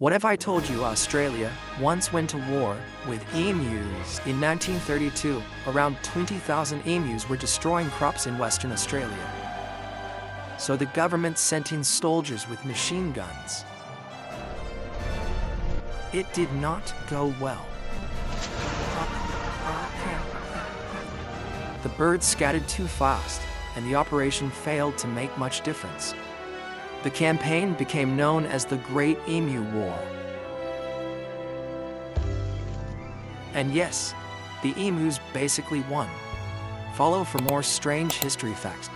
What if I told you Australia once went to war with emus? In 1932, around 20,000 emus were destroying crops in Western Australia. So the government sent in soldiers with machine guns. It did not go well. The birds scattered too fast, and the operation failed to make much difference. The campaign became known as the Great Emu War. And yes, the emus basically won. Follow for more strange history facts.